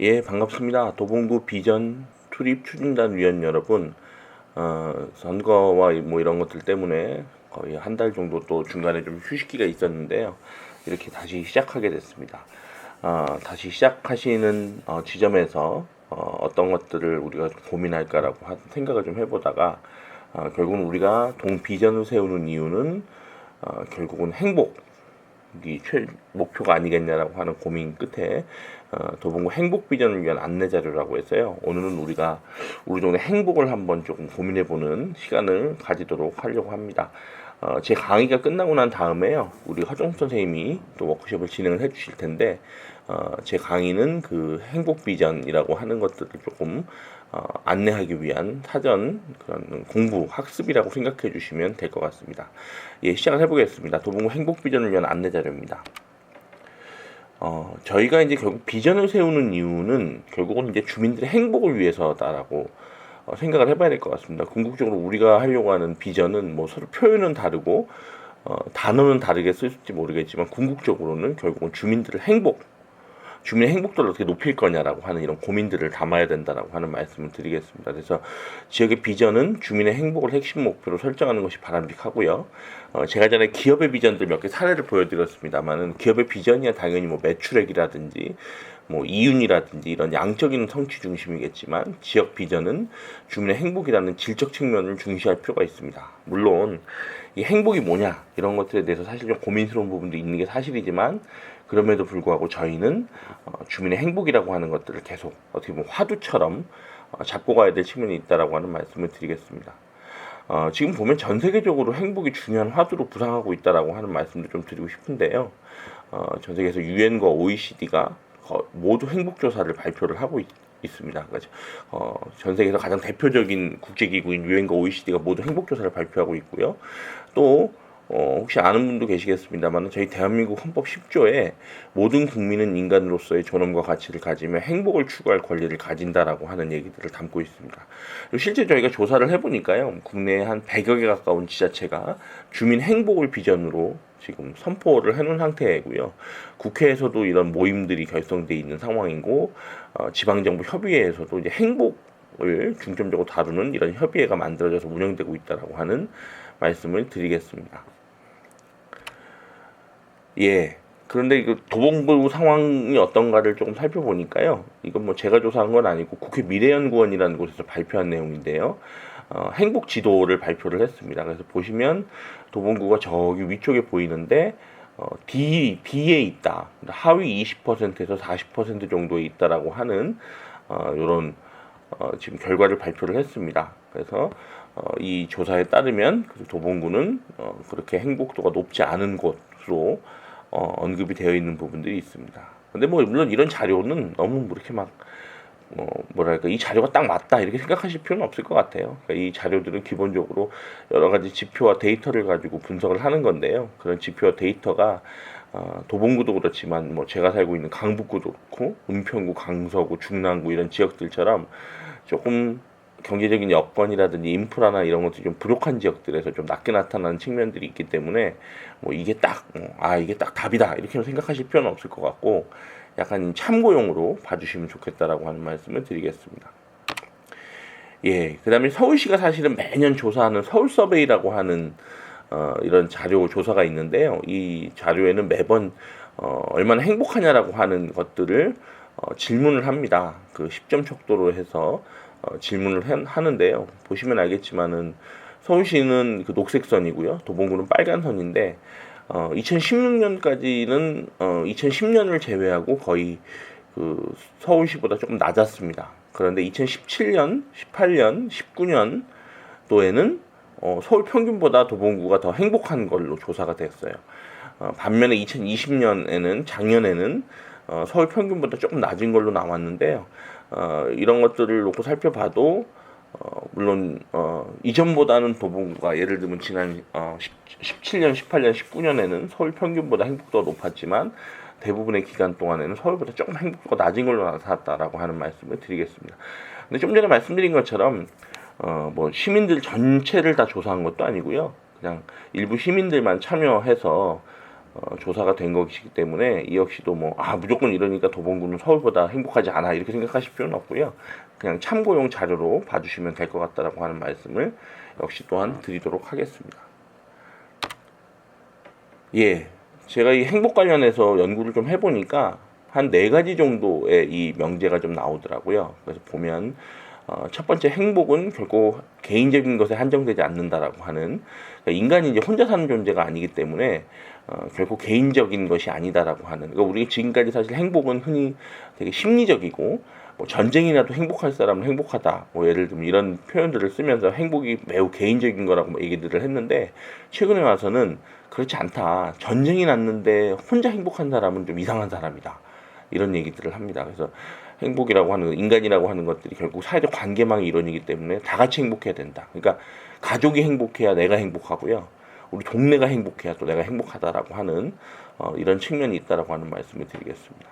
예, 반갑습니다. 도봉구 비전 출입 추진단 위원 여러분, 선거와 뭐 이런 것들 때문에 거의 한 달 정도 또 중간에 좀 휴식기가 있었는데요. 이렇게 다시 시작하게 됐습니다. 다시 시작하시는 지점에서 어떤 것들을 우리가 고민할까라고 생각을 좀 해보다가 결국은 우리가 동비전을 세우는 이유는 결국은 행복, 이 목표가 아니겠냐라고 하는 고민 끝에 도봉구 행복 비전을 위한 안내 자료라고 했어요. 오늘은 우리가 우리 동네 행복을 한번 조금 고민해보는 시간을 가지도록 하려고 합니다. 제 강의가 끝나고 난 다음에요, 우리 허정 선생님이 또 워크숍을 진행을 해주실 텐데, 제 강의는 그 행복 비전이라고 하는 것들을 조금 안내하기 위한 사전 그런 공부 학습이라고 생각해 주시면 될 것 같습니다. 예, 시작을 해보겠습니다. 도봉구 행복 비전을 위한 안내 자료입니다. 저희가 이제 결국 비전을 세우는 이유는 결국은 이제 주민들의 행복을 위해서다라고 생각을 해봐야 될 것 같습니다. 궁극적으로 우리가 하려고 하는 비전은 뭐 서로 표현은 다르고 단어는 다르게 쓸지 모르겠지만 궁극적으로는 결국은 주민들의 행복, 주민의 행복도를 어떻게 높일 거냐라고 하는 이런 고민들을 담아야 된다라고 하는 말씀을 드리겠습니다. 그래서 지역의 비전은 주민의 행복을 핵심 목표로 설정하는 것이 바람직하고요. 제가 전에 기업의 비전들 몇 개 사례를 보여드렸습니다만은 기업의 비전이야 당연히 뭐 매출액이라든지 뭐 이윤이라든지 이런 양적인 성취 중심이겠지만 지역 비전은 주민의 행복이라는 질적 측면을 중시할 필요가 있습니다. 물론 이 행복이 뭐냐 이런 것들에 대해서 사실 좀 고민스러운 부분도 있는 게 사실이지만 그럼에도 불구하고 저희는 주민의 행복이라고 하는 것들을 계속 어떻게 보면 화두처럼 잡고 가야 될 측면이 있다라고 하는 말씀을 드리겠습니다. 지금 보면 전 세계적으로 행복이 중요한 화두로 부상하고 있다라고 하는 말씀도 좀 드리고 싶은데요. 전 세계에서 유엔과 OECD가 모두 행복조사를 발표를 하고 있습니다. 그래서 전 세계에서 가장 대표적인 국제기구인 유엔과 OECD가 모두 행복조사를 발표하고 있고요. 또 혹시 아는 분도 계시겠습니다만 저희 대한민국 헌법 10조에 모든 국민은 인간으로서의 존엄과 가치를 가지며 행복을 추구할 권리를 가진다라고 하는 얘기들을 담고 있습니다. 실제 저희가 조사를 해보니까요, 국내에 한 100여 개 가까운 지자체가 주민 행복을 비전으로 지금 선포를 해놓은 상태이고요. 국회에서도 이런 모임들이 결성돼 있는 상황이고 지방정부 협의회에서도 이제 행복을 중점적으로 다루는 이런 협의회가 만들어져서 운영되고 있다라고 하는 말씀을 드리겠습니다. 예. 그런데 이거 도봉구 상황이 어떤가를 조금 살펴보니까요. 이건 뭐 제가 조사한 건 아니고 국회 미래연구원이라는 곳에서 발표한 내용인데요. 행복 지도를 발표를 했습니다. 그래서 보시면 도봉구가 저기 위쪽에 보이는데 D에 있다. 하위 20%에서 40% 정도에 있다라고 하는 이런 지금 결과를 발표를 했습니다. 그래서 이 조사에 따르면 도봉구는 그렇게 행복도가 높지 않은 곳으로 언급이 되어 있는 부분들이 있습니다. 근데 뭐 물론 이런 자료는 너무 그렇게 막 뭐랄까 이 자료가 딱 맞다 이렇게 생각하실 필요는 없을 것 같아요. 그러니까 이 자료들은 기본적으로 여러 가지 지표와 데이터를 가지고 분석을 하는 건데요. 그런 지표와 데이터가 도봉구도 그렇지만 뭐 제가 살고 있는 강북구도 그렇고 은평구, 강서구, 중랑구 이런 지역들처럼 조금 경제적인 여건이라든지 인프라나 이런 것들이 좀 부족한 지역들에서 좀 낮게 나타나는 측면들이 있기 때문에 뭐 이게 딱 이게 딱 답이다 이렇게 생각하실 필요는 없을 것 같고 약간 참고용으로 봐주시면 좋겠다라고 하는 말씀을 드리겠습니다. 예, 그다음에 서울시가 사실은 매년 조사하는 서울 서베이라고 하는 이런 자료 조사가 있는데요. 이 자료에는 매번 얼마나 행복하냐라고 하는 것들을 질문을 합니다. 그 10점 척도로 해서 질문을 하는데요. 보시면 알겠지만은 서울시는 그 녹색선이고요. 도봉구는 빨간선인데 2016년까지는 2010년을 제외하고 거의 그 서울시보다 조금 낮았습니다. 그런데 2017년, 18년, 19년 도에는 서울 평균보다 도봉구가 더 행복한 걸로 조사가 됐어요. 반면에 2020년에는 작년에는 서울 평균보다 조금 낮은 걸로 나왔는데요. 이런 것들을 놓고 살펴봐도 물론 이전보다는 도봉구가 예를 들면 지난 17년, 18년, 19년에는 서울 평균보다 행복도가 높았지만 대부분의 기간 동안에는 서울보다 조금 행복도가 낮은 걸로 나타났다라고 하는 말씀을 드리겠습니다. 근데 좀 전에 말씀드린 것처럼 뭐 시민들 전체를 다 조사한 것도 아니고요. 그냥 일부 시민들만 참여해서 조사가 된 것이기 때문에 이 역시도 뭐 무조건 이러니까 도봉구는 서울보다 행복하지 않아 이렇게 생각하실 필요는 없고요. 그냥 참고용 자료로 봐주시면 될 것 같다라고 하는 말씀을 역시 또한 드리도록 하겠습니다. 예, 제가 이 행복 관련해서 연구를 좀 해보니까 한 4가지 정도의 이 명제가 좀 나오더라고요. 그래서 보면 첫 번째, 행복은 결코 개인적인 것에 한정되지 않는다라고 하는, 그러니까 인간이 이제 혼자 사는 존재가 아니기 때문에 결코 개인적인 것이 아니다라고 하는. 그러니까 우리 지금까지 사실 행복은 흔히 되게 심리적이고, 뭐 전쟁이라도 행복할 사람은 행복하다, 뭐 예를 들면 이런 표현들을 쓰면서 행복이 매우 개인적인 거라고 뭐 얘기들을 했는데, 최근에 와서는 그렇지 않다. 전쟁이 났는데 혼자 행복한 사람은 좀 이상한 사람이다, 이런 얘기들을 합니다. 그래서 행복이라고 하는, 인간이라고 하는 것들이 결국 사회적 관계망의 일원이기 때문에 다 같이 행복해야 된다. 그러니까 가족이 행복해야 내가 행복하고요, 우리 동네가 행복해야 또 내가 행복하다라고 하는 이런 측면이 있다라고 하는 말씀을 드리겠습니다.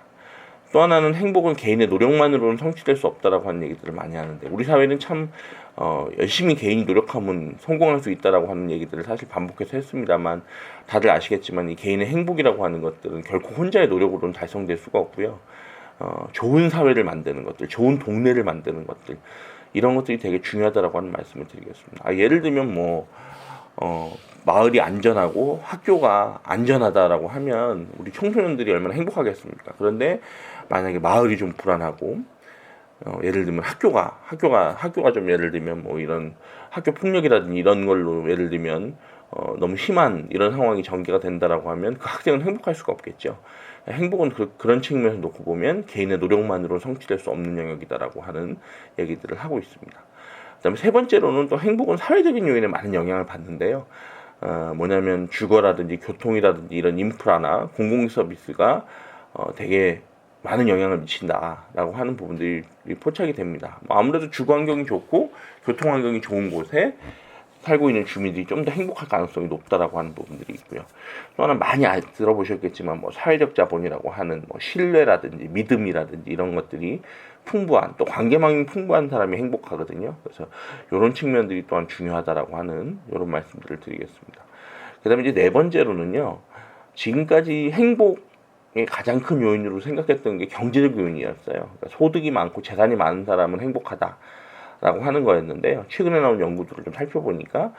또 하나는, 행복은 개인의 노력만으로는 성취될 수 없다라고 하는 얘기들을 많이 하는데, 우리 사회는 참 열심히 개인이 노력하면 성공할 수 있다라고 하는 얘기들을 사실 반복해서 했습니다만, 다들 아시겠지만 이 개인의 행복이라고 하는 것들은 결코 혼자의 노력으로는 달성될 수가 없고요. 좋은 사회를 만드는 것들, 좋은 동네를 만드는 것들, 이런 것들이 되게 중요하다라고 하는 말씀을 드리겠습니다. 예를 들면 뭐 마을이 안전하고 학교가 안전하다라고 하면 우리 청소년들이 얼마나 행복하겠습니까? 그런데 만약에 마을이 좀 불안하고, 예를 들면 학교가 좀, 예를 들면 뭐 이런 학교 폭력이라든지 이런 걸로 예를 들면 너무 심한 이런 상황이 전개가 된다라고 하면 그 학생은 행복할 수가 없겠죠. 행복은 그런 측면에서 놓고 보면 개인의 노력만으로 성취될 수 없는 영역이다라고 하는 얘기들을 하고 있습니다. 그다음에 세 번째로는, 또 행복은 사회적인 요인에 많은 영향을 받는데요. 뭐냐면 주거라든지 교통이라든지 이런 인프라나 공공 서비스가 되게 많은 영향을 미친다라고 하는 부분들이 포착이 됩니다. 아무래도 주거 환경이 좋고 교통 환경이 좋은 곳에 살고 있는 주민들이 좀 더 행복할 가능성이 높다라고 하는 부분들이 있고요. 또 하나, 많이 들어보셨겠지만 뭐 사회적 자본이라고 하는 뭐 신뢰라든지 믿음이라든지 이런 것들이 풍부한, 또 관계망이 풍부한 사람이 행복하거든요. 그래서 이런 측면들이 또한 중요하다라고 하는 이런 말씀들을 드리겠습니다. 그다음에 이제 네 번째로는요, 지금까지 행복의 가장 큰 요인으로 생각했던 게 경제적 요인이었어요. 그러니까 소득이 많고 재산이 많은 사람은 행복하다라고 하는 거였는데요. 최근에 나온 연구들을 좀 살펴보니까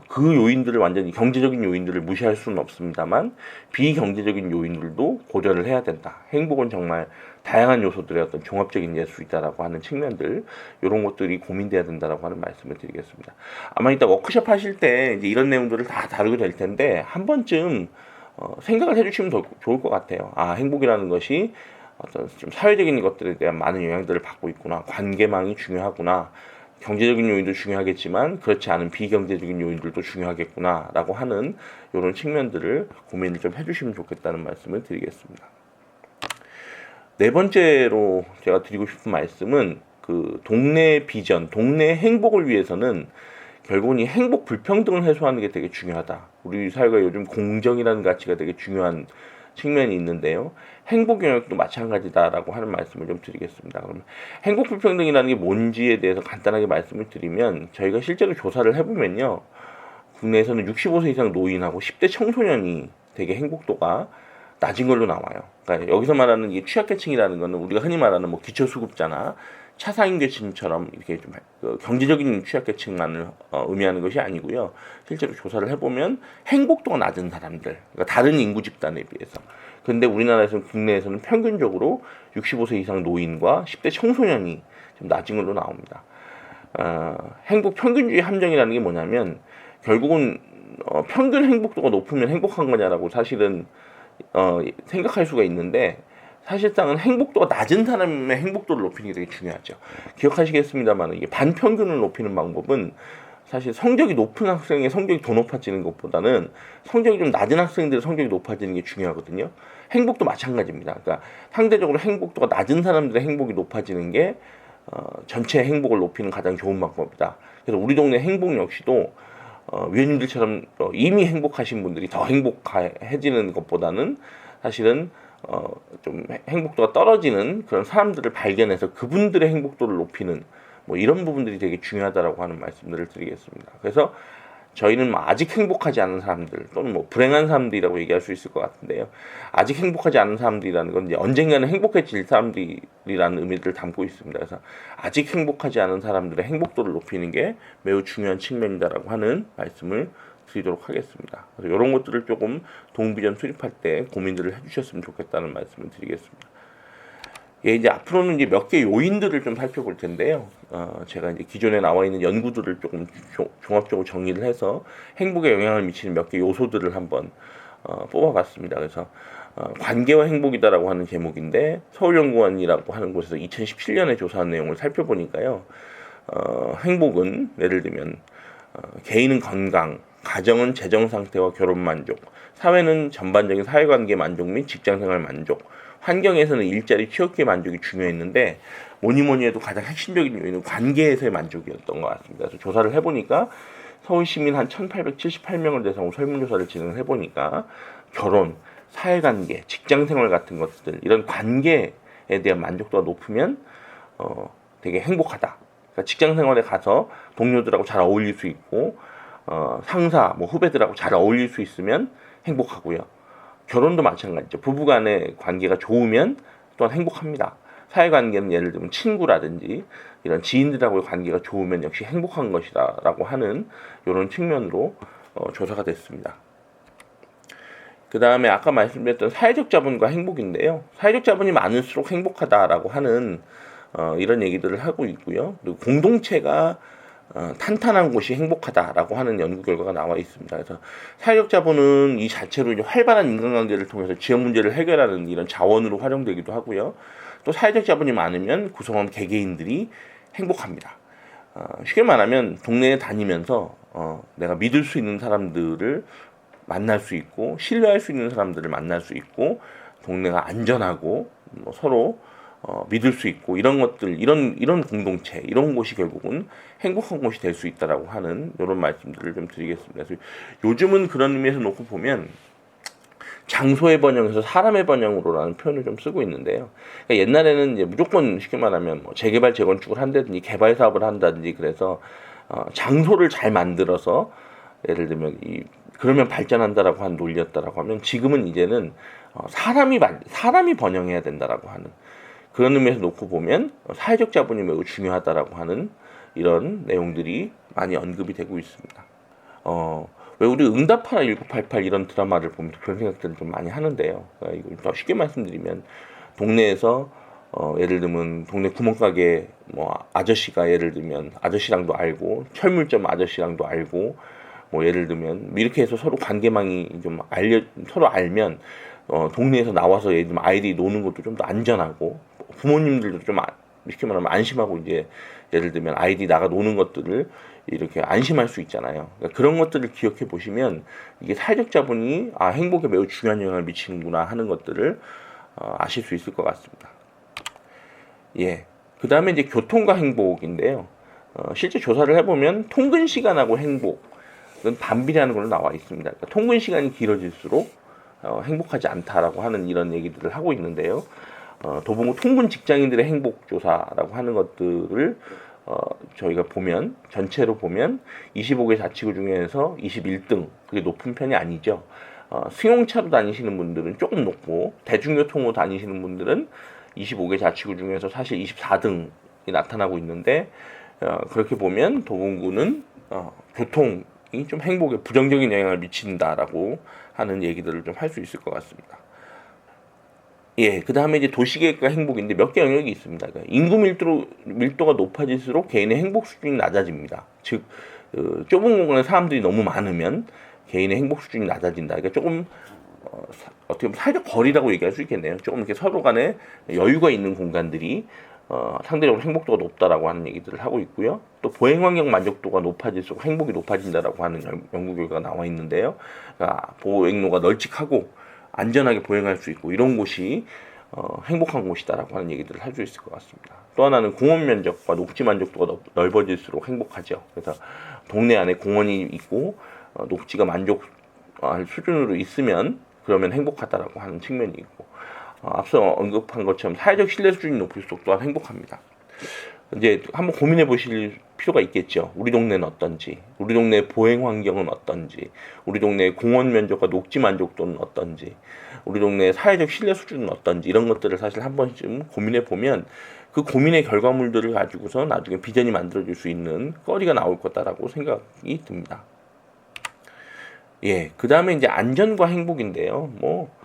그 요인들을, 완전히 경제적인 요인들을 무시할 수는 없습니다만 비경제적인 요인들도 고려를 해야 된다. 행복은 정말 다양한 요소들의 어떤 종합적인 예술이다라고 하는 측면들, 이런 것들이 고민돼야 된다라고 하는 말씀을 드리겠습니다. 아마 이따 워크숍 하실 때 이제 이런 내용들을 다 다루게 될 텐데, 한 번쯤 생각을 해주시면 더 좋을 것 같아요. 행복이라는 것이 어떤 좀 사회적인 것들에 대한 많은 영향들을 받고 있구나, 관계망이 중요하구나, 경제적인 요인도 중요하겠지만 그렇지 않은 비경제적인 요인들도 중요하겠구나라고 하는 이런 측면들을 고민을 좀 해주시면 좋겠다는 말씀을 드리겠습니다. 네 번째로 제가 드리고 싶은 말씀은, 그 동네 비전, 동네 행복을 위해서는 결국은 이 행복 불평등을 해소하는 게 되게 중요하다. 우리 사회가 요즘 공정이라는 가치가 되게 중요한 측면이 있는데요. 행복 영역도 마찬가지다라고 하는 말씀을 좀 드리겠습니다. 그럼 행복 불평등이라는 게 뭔지에 대해서 간단하게 말씀을 드리면, 저희가 실제로 조사를 해보면요, 국내에서는 65세 이상 노인하고 10대 청소년이 되게 행복도가 낮은 걸로 나와요. 그러니까 여기서 말하는 이 취약계층이라는 거는 우리가 흔히 말하는 뭐 기초수급자나 차상위계층처럼 이렇게 좀 경제적인 취약계층만을 의미하는 것이 아니고요. 실제로 조사를 해보면 행복도가 낮은 사람들, 그러니까 다른 인구 집단에 비해서. 근데 우리나라에서는, 국내에서는 평균적으로 65세 이상 노인과 10대 청소년이 좀 낮은 걸로 나옵니다. 행복 평균주의 함정이라는 게 뭐냐면, 결국은 평균 행복도가 높으면 행복한 거냐라고 사실은 생각할 수가 있는데, 사실상은 행복도가 낮은 사람의 행복도를 높이는 게 되게 중요하죠. 기억하시겠습니다만, 이게 반평균을 높이는 방법은 사실 성적이 높은 학생의 성적이 더 높아지는 것보다는 성적이 좀 낮은 학생들의 성적이 높아지는 게 중요하거든요. 행복도 마찬가지입니다. 그러니까 상대적으로 행복도가 낮은 사람들의 행복이 높아지는 게 전체 행복을 높이는 가장 좋은 방법이다. 그래서 우리 동네 행복 역시도 위원님들처럼 이미 행복하신 분들이 더 행복해지는 것보다는 사실은 좀 행복도가 떨어지는 그런 사람들을 발견해서 그분들의 행복도를 높이는 뭐 이런 부분들이 되게 중요하다라고 하는 말씀들을 드리겠습니다. 그래서 저희는 뭐 아직 행복하지 않은 사람들 또는 뭐 불행한 사람들이라고 얘기할 수 있을 것 같은데요. 아직 행복하지 않은 사람들이라는 건 이제 언젠가는 행복해질 사람들이라는 의미를 담고 있습니다. 그래서 아직 행복하지 않은 사람들의 행복도를 높이는 게 매우 중요한 측면이다라고 하는 말씀을 드리도록 하겠습니다. 그래서 이런 것들을 조금 동비전 수립할 때 고민들을 해주셨으면 좋겠다는 말씀을 드리겠습니다. 예, 이제 앞으로는 이제 몇 개 요인들을 좀 살펴볼 텐데요. 제가 이제 기존에 나와 있는 연구들을 조금 종합적으로 정리를 해서 행복에 영향을 미치는 몇 개 요소들을 한번 뽑아봤습니다. 그래서 관계와 행복이다라고 하는 제목인데 서울연구원이라고 하는 곳에서 2017년에 조사한 내용을 살펴보니까요. 행복은 예를 들면 개인은 건강, 가정은 재정 상태와 결혼 만족, 사회는 전반적인 사회관계 만족 및 직장생활 만족, 환경에서는 일자리 취업기회 만족이 중요했는데 뭐니 해도 가장 핵심적인 요인은 관계에서의 만족이었던 것 같습니다. 그래서 조사를 해보니까 서울 시민 한 1,878명을 대상으로 설문조사를 진행을 해보니까 결혼, 사회관계, 직장생활 같은 것들 이런 관계에 대한 만족도가 높으면 되게 행복하다. 그러니까 직장생활에 가서 동료들하고 잘 어울릴 수 있고 상사, 뭐 후배들하고 잘 어울릴 수 있으면 행복하고요. 결혼도 마찬가지죠. 부부간의 관계가 좋으면 또한 행복합니다. 사회관계는 예를 들면 친구라든지 이런 지인들하고의 관계가 좋으면 역시 행복한 것이다라고 하는 이런 측면으로 조사가 됐습니다. 그 다음에 아까 말씀드렸던 사회적 자본과 행복인데요. 사회적 자본이 많을수록 행복하다라고 하는 이런 얘기들을 하고 있고요. 그리고 공동체가 탄탄한 곳이 행복하다라고 하는 연구 결과가 나와 있습니다. 그래서 사회적 자본은 이 자체로 이제 활발한 인간관계를 통해서 지역 문제를 해결하는 이런 자원으로 활용되기도 하고요. 또 사회적 자본이 많으면 구성원 개개인들이 행복합니다. 쉽게 말하면 동네에 다니면서 내가 믿을 수 있는 사람들을 만날 수 있고 신뢰할 수 있는 사람들을 만날 수 있고 동네가 안전하고 뭐 서로 믿을 수 있고 이런 것들 이런 공동체 이런 곳이 결국은 행복한 곳이 될 수 있다라고 하는 이런 말씀들을 좀 드리겠습니다. 그래서 요즘은 그런 의미에서 놓고 보면 장소의 번영에서 사람의 번영으로라는 표현을 좀 쓰고 있는데요. 그러니까 옛날에는 이제 무조건 쉽게 말하면 뭐 재개발 재건축을 한다든지 개발 사업을 한다든지 그래서 장소를 잘 만들어서 예를 들면 그러면 발전한다라고 한 논리였다라고 하면 지금은 이제는 사람이 번영해야 된다라고 하는 그런 의미에서 놓고 보면 사회적 자본이 매우 중요하다라고 하는 이런 내용들이 많이 언급이 되고 있습니다. 왜 우리 응답하라 1988 이런 드라마를 보면 그런 생각들을 좀 많이 하는데요. 이거 더 쉽게 말씀드리면 동네에서 예를 들면 동네 구멍가게 뭐 아저씨가 예를 들면 아저씨랑도 알고 철물점 아저씨랑도 알고 뭐 예를 들면 이렇게 해서 서로 관계망이 좀 서로 알면 동네에서 나와서 예를 들면 아이들이 노는 것도 좀 더 안전하고 부모님들도 좀 이렇게 말하면 안심하고 이제 예를 들면 아이들이 나가 노는 것들을 이렇게 안심할 수 있잖아요. 그러니까 그런 것들을 기억해 보시면 이게 사회적 자본이 행복에 매우 중요한 영향을 미치는구나 하는 것들을 아실 수 있을 것 같습니다. 예. 그 다음에 이제 교통과 행복인데요. 실제 조사를 해보면 통근 시간하고 행복은 반비례하는 걸로 나와 있습니다. 그러니까 통근 시간이 길어질수록 행복하지 않다라고 하는 이런 얘기들을 하고 있는데요. 도봉구 통근 직장인들의 행복 조사라고 하는 것들을 저희가 보면 전체로 보면 25개 자치구 중에서 21등 그게 높은 편이 아니죠. 승용차로 다니시는 분들은 조금 높고 대중교통으로 다니시는 분들은 25개 자치구 중에서 사실 24등이 나타나고 있는데 그렇게 보면 도봉구는 교통이 좀 행복에 부정적인 영향을 미친다라고 하는 얘기들을 좀 할 수 있을 것 같습니다. 예, 그 다음에 이제 도시계획과 행복인데 몇 개 영역이 있습니다. 그러니까 인구 밀도가 높아질수록 개인의 행복 수준이 낮아집니다. 즉, 좁은 공간에 사람들이 너무 많으면 개인의 행복 수준이 낮아진다. 그러니까 조금 어떻게 보면 사회적 거리라고 얘기할 수 있겠네요. 조금 이렇게 서로 간에 여유가 있는 공간들이 상대적으로 행복도가 높다라고 하는 얘기들을 하고 있고요. 또 보행 환경 만족도가 높아질수록 행복이 높아진다라고 하는 연구 결과가 나와 있는데요. 그러니까 보행로가 널찍하고 안전하게 보행할 수 있고 이런 곳이 행복한 곳이다라고 하는 얘기들을 할 수 있을 것 같습니다. 또 하나는 공원 면적과 녹지 만족도가 넓어질수록 행복하죠. 그래서 동네 안에 공원이 있고 녹지가 만족할 수준으로 있으면 그러면 행복하다라고 하는 측면이 있고 앞서 언급한 것처럼 사회적 신뢰 수준이 높을수록 또한 행복합니다. 이제 한번 고민해 보실 필요가 있겠죠. 우리 동네는 어떤지, 우리 동네 보행 환경은 어떤지, 우리 동네 공원 면적과 녹지 만족도는 어떤지, 우리 동네 사회적 신뢰 수준은 어떤지, 이런 것들을 사실 한 번쯤 고민해 보면 그 고민의 결과물들을 가지고서 나중에 비전이 만들어질 수 있는 거리가 나올 거다라고 생각이 듭니다. 예, 그 다음에 이제 안전과 행복인데요. 뭐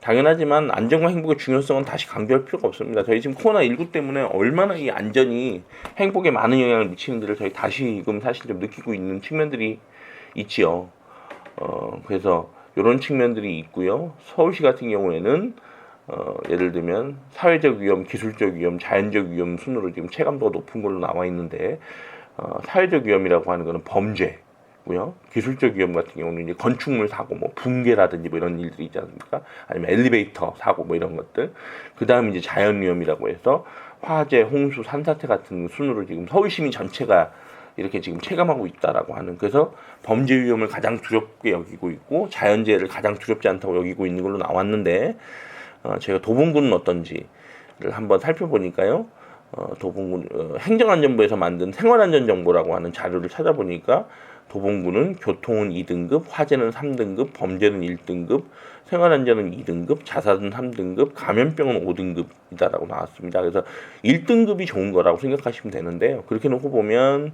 당연하지만 안전과 행복의 중요성은 다시 강조할 필요가 없습니다. 저희 지금 코로나19 때문에 얼마나 이 안전이 행복에 많은 영향을 미치는지를 저희 다시금 사실 좀 느끼고 있는 측면들이 있지요. 그래서 이런 측면들이 있고요. 서울시 같은 경우에는 예를 들면 사회적 위험, 기술적 위험, 자연적 위험 순으로 지금 체감도가 높은 걸로 나와 있는데 사회적 위험이라고 하는 것은 범죄고요. 기술적 위험 같은 경우는 이제 건축물 사고, 뭐 붕괴라든지 뭐 이런 일들이 있지 않습니까? 아니면 엘리베이터 사고 뭐 이런 것들. 그 다음 이제 자연 위험이라고 해서 화재, 홍수, 산사태 같은 순으로 지금 서울 시민 전체가 이렇게 지금 체감하고 있다라고 하는, 그래서 범죄 위험을 가장 두렵게 여기고 있고 자연재해를 가장 두렵지 않다고 여기고 있는 걸로 나왔는데 제가 도봉구는 어떤지를 한번 살펴보니까요. 도봉구 행정안전부에서 만든 생활안전정보라고 하는 자료를 찾아보니까 도봉구는 교통은 2등급, 화재는 3등급, 범죄는 1등급, 생활안전은 2등급, 자살은 3등급, 감염병은 5등급이다라고 나왔습니다. 그래서 1등급이 좋은 거라고 생각하시면 되는데요. 그렇게 놓고 보면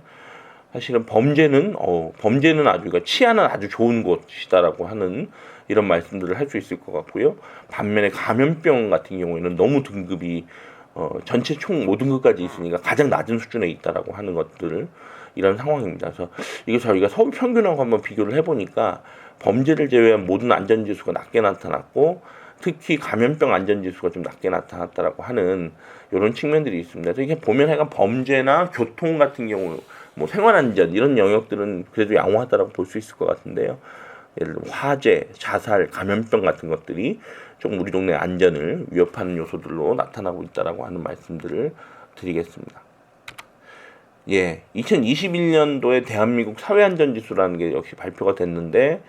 사실은 범죄는 아주, 그러니까 치안은 아주 좋은 곳이다라고 하는 이런 말씀들을 할 수 있을 것 같고요. 반면에 감염병 같은 경우에는 너무 등급이 전체 총 5등급까지 있으니까 가장 낮은 수준에 있다라고 하는 것들, 이런 상황입니다. 그래서 이게 저희가 서울 평균하고 한번 비교를 해보니까 범죄를 제외한 모든 안전지수가 낮게 나타났고 특히 감염병 안전지수가 좀 낮게 나타났다라고 하는 이런 측면들이 있습니다. 그래서 이게 보면 약간 범죄나 교통 같은 경우, 뭐 생활안전 이런 영역들은 그래도 양호하다라고 볼 수 있을 것 같은데요. 예를 들면 화재, 자살, 감염병 같은 것들이 좀 우리 동네 안전을 위협하는 요소들로 나타나고 있다라고 하는 말씀들을 드리겠습니다. 예, 2021년도에 대한민국 사회안전지수라는 게 역시 발표가 됐는데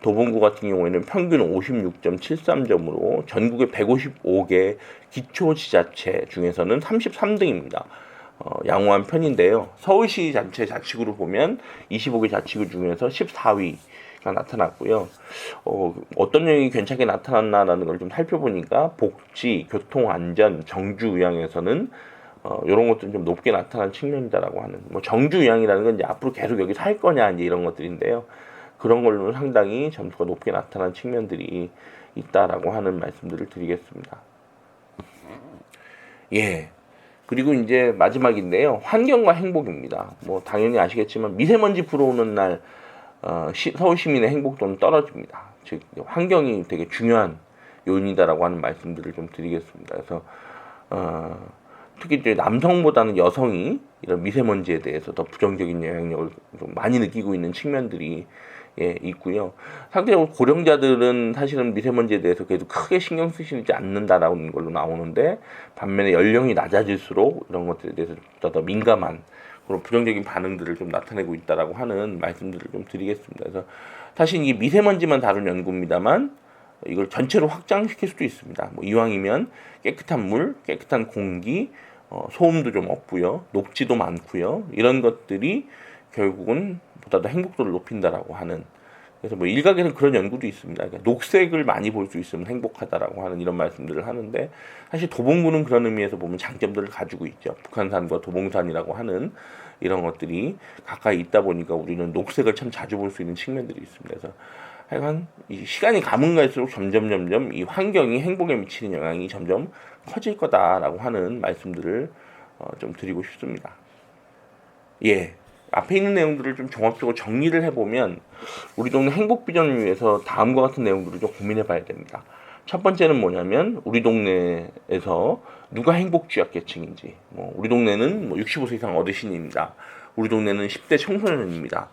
도봉구 같은 경우에는 평균 56.73점으로 전국의 155개 기초지자체 중에서는 33등입니다. 양호한 편인데요. 서울시 전체 자치구로 보면 25개 자치구 중에서 14위가 나타났고요. 어떤 영역이 괜찮게 나타났나라는 걸 좀 살펴보니까 복지, 교통안전, 정주의학에서는 이런 것들은 좀 높게 나타난 측면이다라고 하는, 뭐 정주의학이라는 건 이제 앞으로 계속 여기 살 거냐 이제 이런 것들인데요. 그런 걸로 상당히 점수가 높게 나타난 측면들이 있다라고 하는 말씀들을 드리겠습니다. 예. 그리고 이제 마지막인데요. 환경과 행복입니다. 뭐 당연히 아시겠지만 미세먼지 불어오는 날 서울 시민의 행복도는 떨어집니다. 즉 환경이 되게 중요한 요인이다라고 하는 말씀들을 좀 드리겠습니다. 그래서 특히 이제 남성보다는 여성이 이런 미세먼지에 대해서 더 부정적인 영향력을 좀 많이 느끼고 있는 측면들이 있고요. 상대적으로 고령자들은 사실은 미세먼지에 대해서 그래도 크게 신경 쓰시지 않는다라는 걸로 나오는데 반면에 연령이 낮아질수록 이런 것들에 대해서 더 민감한 그런 부정적인 반응들을 좀 나타내고 있다라고 하는 말씀들을 좀 드리겠습니다. 그래서 사실 이게 미세먼지만 다룬 연구입니다만 이걸 전체로 확장시킬 수도 있습니다. 뭐 이왕이면 깨끗한 물, 깨끗한 공기, 소음도 좀 없고요, 녹지도 많고요, 이런 것들이 결국은 보다 더 행복도를 높인다라고 하는, 그래서 뭐 일각에는 그런 연구도 있습니다. 그러니까 녹색을 많이 볼 수 있으면 행복하다라고 하는 이런 말씀들을 하는데 사실 도봉구는 그런 의미에서 보면 장점들을 가지고 있죠. 북한산과 도봉산이라고 하는 이런 것들이 가까이 있다 보니까 우리는 녹색을 참 자주 볼 수 있는 측면들이 있습니다. 그래서 하여간 이 시간이 가면 갈수록 점점 이 환경이 행복에 미치는 영향이 점점 커질 거다라고 하는 말씀들을 좀 드리고 싶습니다. 예. 앞에 있는 내용들을 좀 종합적으로 정리를 해보면 우리 동네 행복 비전을 위해서 다음과 같은 내용들을 좀 고민해 봐야 됩니다. 첫 번째는 뭐냐면 우리 동네에서 누가 행복 취약계층인지, 뭐 우리 동네는 뭐 65세 이상 어르신입니다. 우리 동네는 10대 청소년입니다.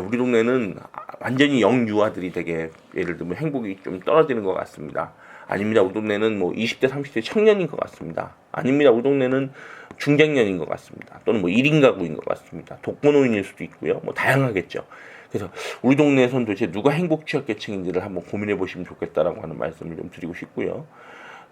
우리 동네는 완전히 영유아들이 되게 예를 들면 행복이 좀 떨어지는 것 같습니다. 아닙니다. 우리 동네는 뭐 20대 30대 청년인 것 같습니다. 아닙니다. 우리 동네는 중장년인 것 같습니다. 또는 뭐 1인 가구인 것 같습니다. 독거노인일 수도 있고요. 뭐 다양하겠죠. 그래서 우리 동네에선 도대체 누가 행복 취약계층인지를 한번 고민해 보시면 좋겠다라고 하는 말씀을 좀 드리고 싶고요.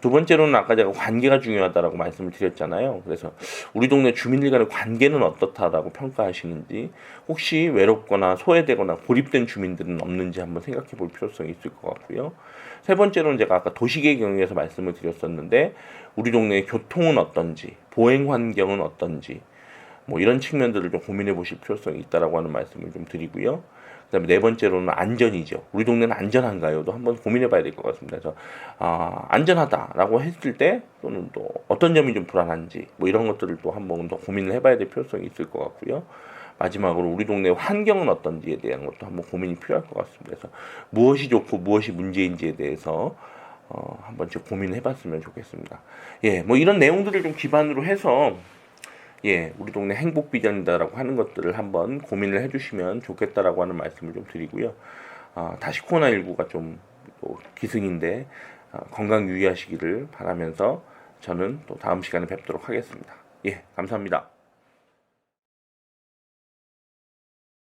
두 번째로는 아까 제가 관계가 중요하다라고 말씀을 드렸잖아요. 그래서 우리 동네 주민들 간의 관계는 어떻다라고 평가하시는지, 혹시 외롭거나 소외되거나 고립된 주민들은 없는지 한번 생각해 볼 필요성이 있을 것 같고요. 세 번째로는 제가 아까 도시계획 영역에서 말씀을 드렸었는데, 우리 동네의 교통은 어떤지, 보행 환경은 어떤지, 뭐 이런 측면들을 좀 고민해 보실 필요성이 있다라고 하는 말씀을 좀 드리고요. 그다음에 네 번째로는 안전이죠. 우리 동네는 안전한가요?도 한번 고민해 봐야 될 것 같습니다. 그래서 안전하다라고 했을 때 또는 또 어떤 점이 좀 불안한지 뭐 이런 것들을 또 한번 더 고민을 해봐야 될 필요성이 있을 것 같고요. 마지막으로 우리 동네 환경은 어떤지에 대한 것도 한번 고민이 필요할 것 같습니다. 그래서 무엇이 좋고 무엇이 문제인지에 대해서 한번 좀 고민을 해봤으면 좋겠습니다. 예, 뭐 이런 내용들을 좀 기반으로 해서 우리 동네 행복 비전이다라고 하는 것들을 한번 고민을 해주시면 좋겠다라고 하는 말씀을 좀 드리고요. 다시 코로나19가 좀 기승인데 건강 유의하시기를 바라면서 저는 또 다음 시간에 뵙도록 하겠습니다. 예, 감사합니다.